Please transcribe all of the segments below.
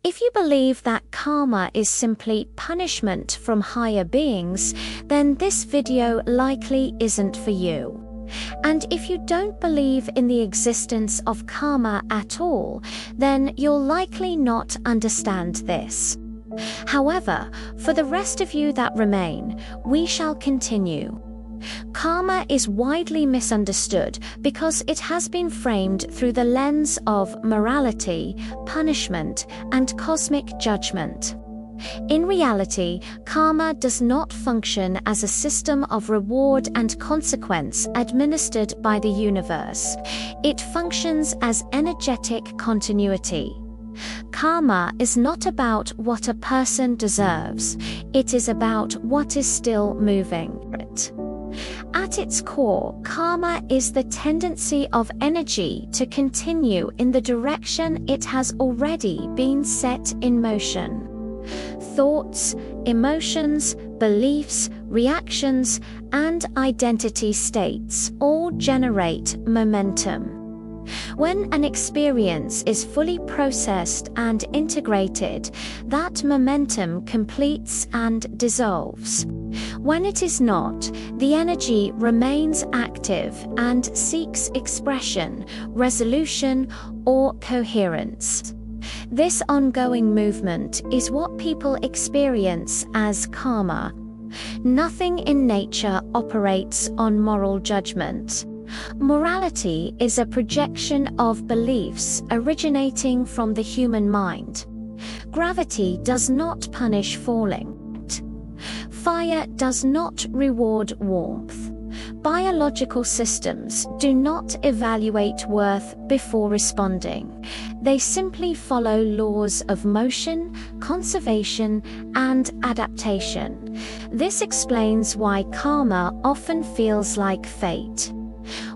If you believe that karma is simply punishment from higher beings, then this video likely isn't for you. And if you don't believe in the existence of karma at all, then you'll likely not understand this. However, for the rest of you that remain, we shall continue. Karma is widely misunderstood because it has been framed through the lens of morality, punishment, and cosmic judgment. In reality, karma does not function as a system of reward and consequence administered by the universe. It functions as energetic continuity. Karma is not about what a person deserves, it is about what is still moving. At its core, karma is the tendency of energy to continue in the direction it has already been set in motion. Thoughts, emotions, beliefs, reactions, and identity states all generate momentum. When an experience is fully processed and integrated, that momentum completes and dissolves. When it is not, the energy remains active and seeks expression, resolution, or coherence. This ongoing movement is what people experience as karma. Nothing in nature operates on moral judgment. Morality is a projection of beliefs originating from the human mind. Gravity does not punish falling. Fire does not reward warmth. Biological systems do not evaluate worth before responding. They simply follow laws of motion, conservation, and adaptation. This explains why karma often feels like fate.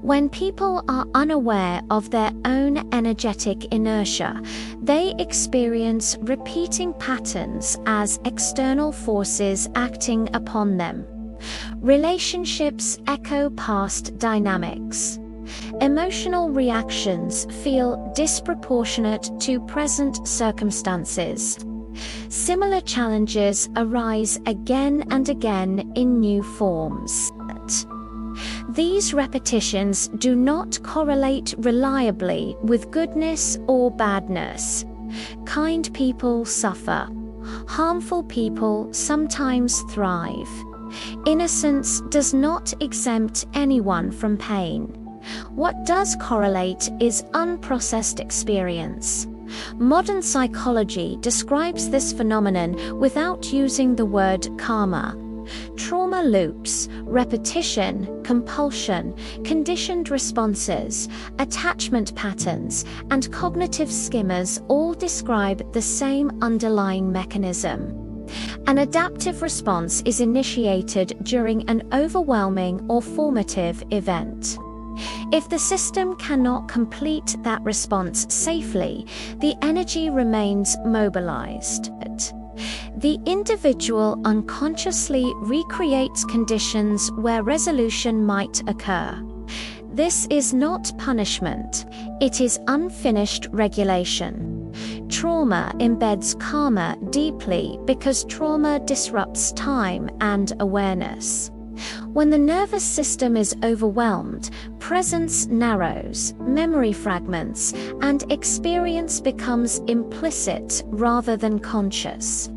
When people are unaware of their own energetic inertia, they experience repeating patterns as external forces acting upon them. Relationships echo past dynamics. Emotional reactions feel disproportionate to present circumstances. Similar challenges arise again and again in new forms. These repetitions do not correlate reliably with goodness or badness. Kind people suffer. Harmful people sometimes thrive. Innocence does not exempt anyone from pain. What does correlate is unprocessed experience. Modern psychology describes this phenomenon without using the word karma. Trauma loops, repetition, compulsion, conditioned responses, attachment patterns, and cognitive skimmers all describe the same underlying mechanism. An adaptive response is initiated during an overwhelming or formative event. If the system cannot complete that response safely, the energy remains mobilized. The individual unconsciously recreates conditions where resolution might occur. This is not punishment, it is unfinished regulation. Trauma embeds karma deeply because trauma disrupts time and awareness. When the nervous system is overwhelmed, presence narrows, memory fragments, and experience becomes implicit rather than conscious.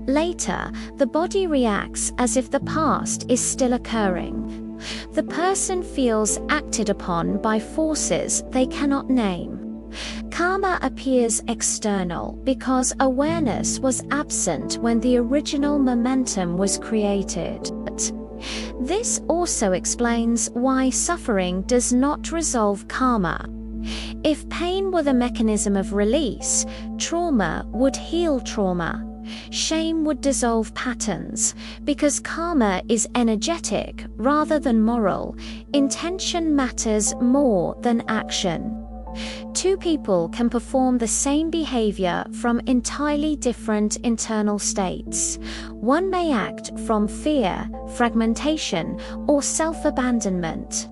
Later, the body reacts as if the past is still occurring. The person feels acted upon by forces they cannot name. Karma appears external because awareness was absent when the original momentum was created. This also explains why suffering does not resolve karma. If pain were the mechanism of release, trauma would heal trauma. Shame would dissolve patterns. Because karma is energetic rather than moral, intention matters more than action. Two people can perform the same behavior from entirely different internal states. One may act from fear, fragmentation, or self-abandonment.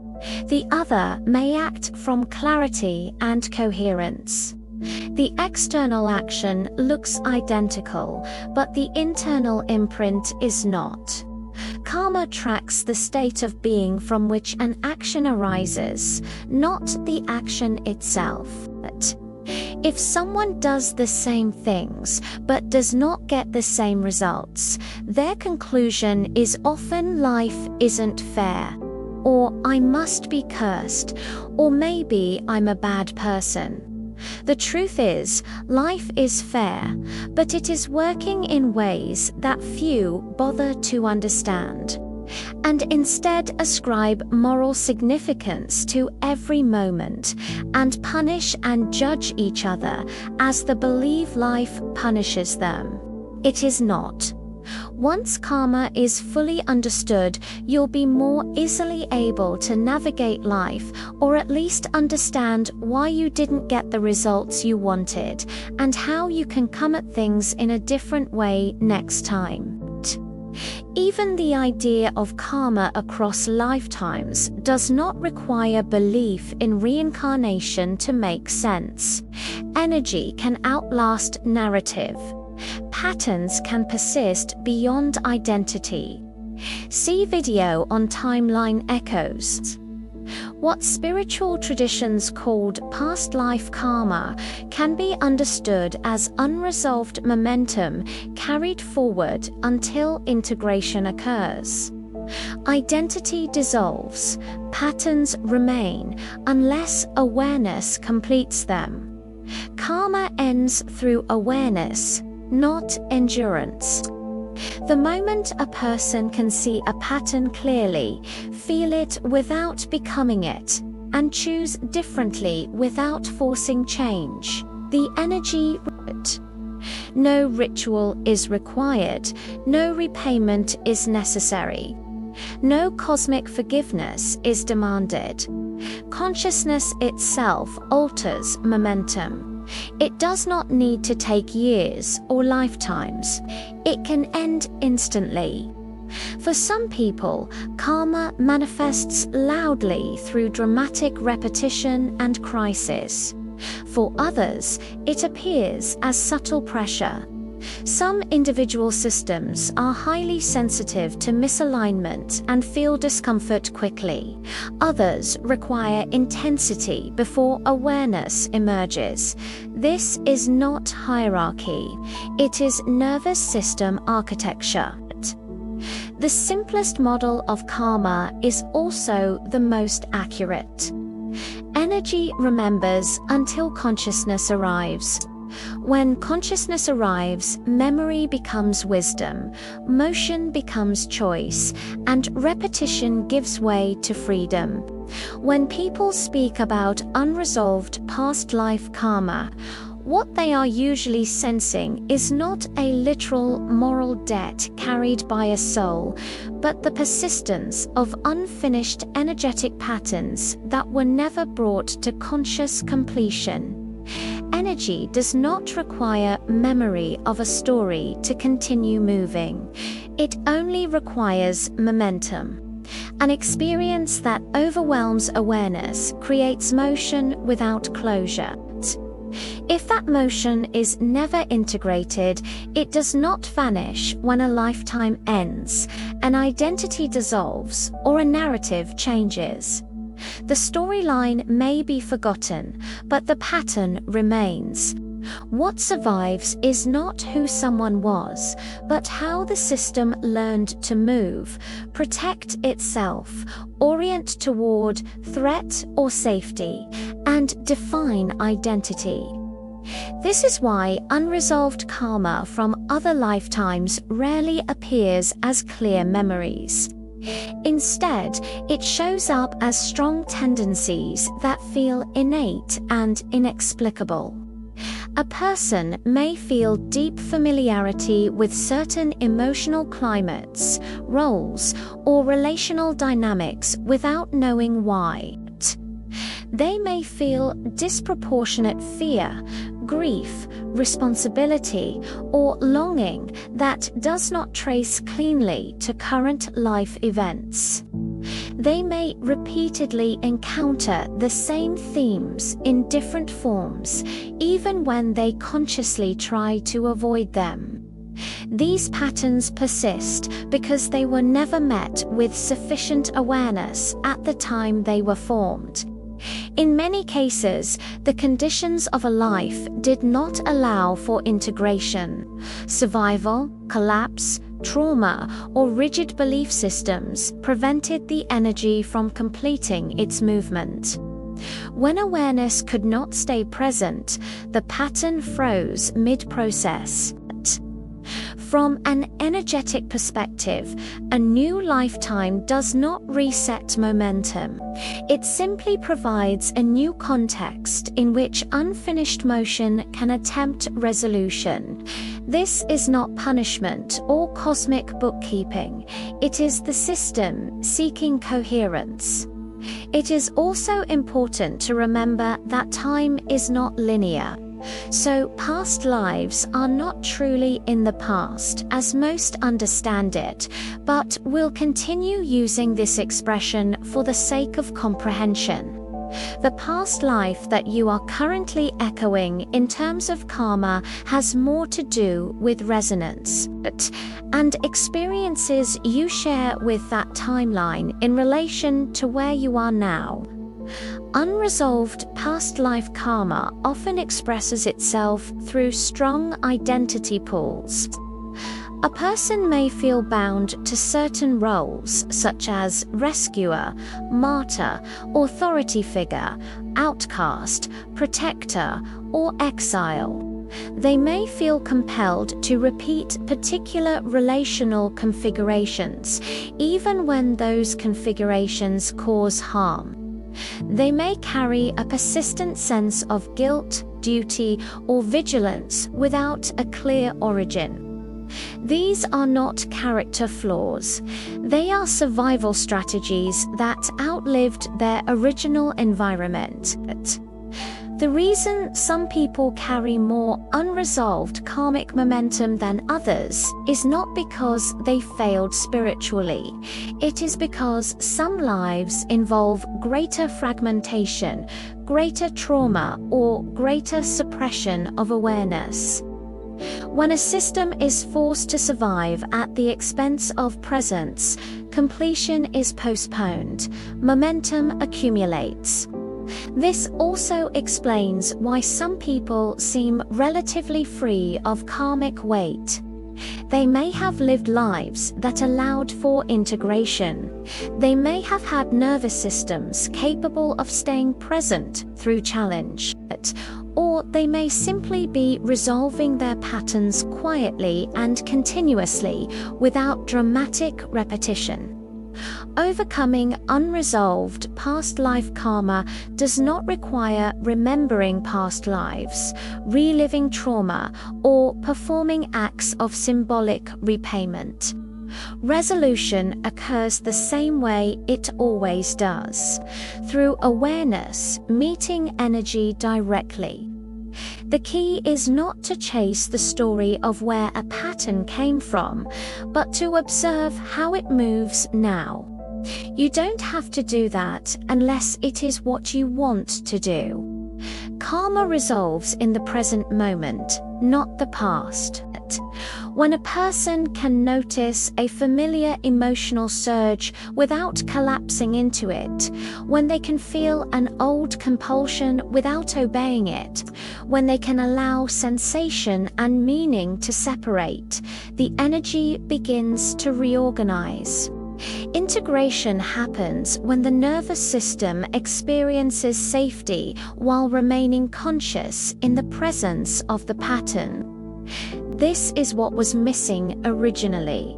The other may act from clarity and coherence. The external action looks identical, but the internal imprint is not. Karma tracks the state of being from which an action arises, not the action itself. If someone does the same things but does not get the same results, their conclusion is often life isn't fair, or I must be cursed, or maybe I'm a bad person. The truth is, life is fair, but it is working in ways that few bother to understand, and instead ascribe moral significance to every moment, and punish and judge each other as they believe life punishes them. It is not. Once karma is fully understood, you'll be more easily able to navigate life, or at least understand why you didn't get the results you wanted, and how you can come at things in a different way next time. Even the idea of karma across lifetimes does not require belief in reincarnation to make sense. Energy can outlast narrative. Patterns can persist beyond identity. See video on timeline echoes. What spiritual traditions called past life karma can be understood as unresolved momentum carried forward until integration occurs. Identity dissolves, patterns remain, unless awareness completes them. Karma ends through awareness, not endurance. The moment a person can see a pattern clearly, feel it without becoming it, and choose differently without forcing change, the energy. No ritual is required, no repayment is necessary. No cosmic forgiveness is demanded. Consciousness itself alters momentum. It does not need to take years or lifetimes. It can end instantly. For some people, karma manifests loudly through dramatic repetition and crisis. For others, it appears as subtle pressure. Some individual systems are highly sensitive to misalignment and feel discomfort quickly. Others require intensity before awareness emerges. This is not hierarchy. It is nervous system architecture. The simplest model of karma is also the most accurate. Energy remembers until consciousness arrives. When consciousness arrives, memory becomes wisdom, motion becomes choice, and repetition gives way to freedom. When people speak about unresolved past life karma, what they are usually sensing is not a literal moral debt carried by a soul, but the persistence of unfinished energetic patterns that were never brought to conscious completion. Energy does not require memory of a story to continue moving. It only requires momentum. An experience that overwhelms awareness creates motion without closure. If that motion is never integrated, it does not vanish when a lifetime ends, an identity dissolves, or a narrative changes. The storyline may be forgotten, but the pattern remains. What survives is not who someone was, but how the system learned to move, protect itself, orient toward threat or safety, and define identity. This is why unresolved karma from other lifetimes rarely appears as clear memories. Instead, it shows up as strong tendencies that feel innate and inexplicable. A person may feel deep familiarity with certain emotional climates, roles, or relational dynamics without knowing why. They may feel disproportionate fear, grief, responsibility, or longing that does not trace cleanly to current life events. They may repeatedly encounter the same themes in different forms, even when they consciously try to avoid them. These patterns persist because they were never met with sufficient awareness at the time they were formed. In many cases, the conditions of a life did not allow for integration. Survival, collapse, trauma, or rigid belief systems prevented the energy from completing its movement. When awareness could not stay present, the pattern froze mid-process. From an energetic perspective, a new lifetime does not reset momentum. It simply provides a new context in which unfinished motion can attempt resolution. This is not punishment or cosmic bookkeeping. It is the system seeking coherence. It is also important to remember that time is not linear. So past lives are not truly in the past as most understand it, but will continue using this expression for the sake of comprehension. The past life that you are currently echoing in terms of karma has more to do with resonance and experiences you share with that timeline in relation to where you are now. Unresolved past life karma often expresses itself through strong identity pools. A person may feel bound to certain roles such as rescuer, martyr, authority figure, outcast, protector, or exile. They may feel compelled to repeat particular relational configurations, even when those configurations cause harm. They may carry a persistent sense of guilt, duty, or vigilance without a clear origin. These are not character flaws. They are survival strategies that outlived their original environment. The reason some people carry more unresolved karmic momentum than others is not because they failed spiritually. It is because some lives involve greater fragmentation, greater trauma, or greater suppression of awareness. When a system is forced to survive at the expense of presence, completion is postponed, momentum accumulates. This also explains why some people seem relatively free of karmic weight. They may have lived lives that allowed for integration. They may have had nervous systems capable of staying present through challenge. Or they may simply be resolving their patterns quietly and continuously without dramatic repetition. Overcoming unresolved past life karma does not require remembering past lives, reliving trauma, or performing acts of symbolic repayment. Resolution occurs the same way it always does, through awareness meeting energy directly. The key is not to chase the story of where a pattern came from, but to observe how it moves now. You don't have to do that unless it is what you want to do. Karma resolves in the present moment, not the past. When a person can notice a familiar emotional surge without collapsing into it, when they can feel an old compulsion without obeying it, when they can allow sensation and meaning to separate, the energy begins to reorganize. Integration happens when the nervous system experiences safety while remaining conscious in the presence of the pattern. This is what was missing originally.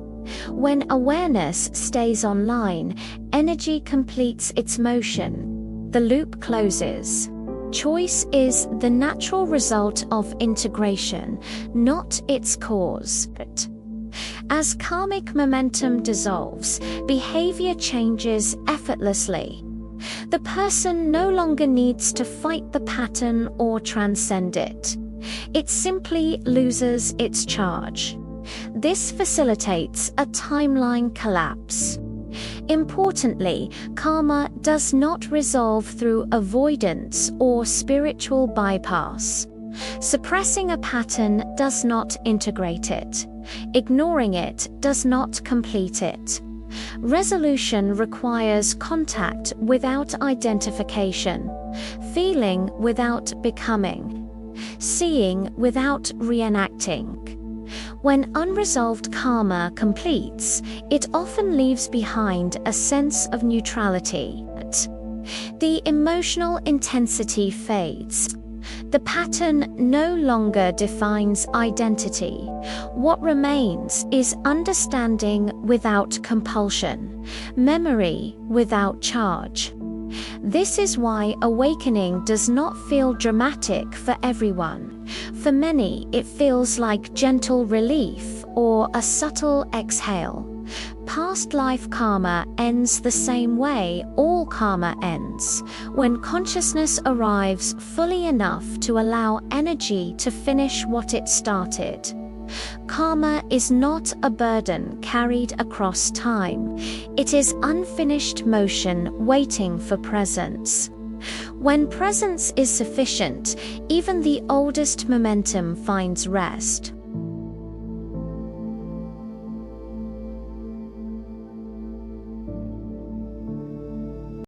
When awareness stays online, energy completes its motion. The loop closes. Choice is the natural result of integration, not its cause. As karmic momentum dissolves, behavior changes effortlessly. The person no longer needs to fight the pattern or transcend it. It simply loses its charge. This facilitates a timeline collapse. Importantly, karma does not resolve through avoidance or spiritual bypass. Suppressing a pattern does not integrate it. Ignoring it does not complete it. Resolution requires contact without identification, feeling without becoming, seeing without reenacting. When unresolved karma completes, it often leaves behind a sense of neutrality. The emotional intensity fades. The pattern no longer defines identity. What remains is understanding without compulsion, memory without charge. This is why awakening does not feel dramatic for everyone. For many, it feels like gentle relief or a subtle exhale. Past life karma ends the same way all karma ends, when consciousness arrives fully enough to allow energy to finish what it started. Karma is not a burden carried across time. It is unfinished motion waiting for presence. When presence is sufficient, even the oldest momentum finds rest.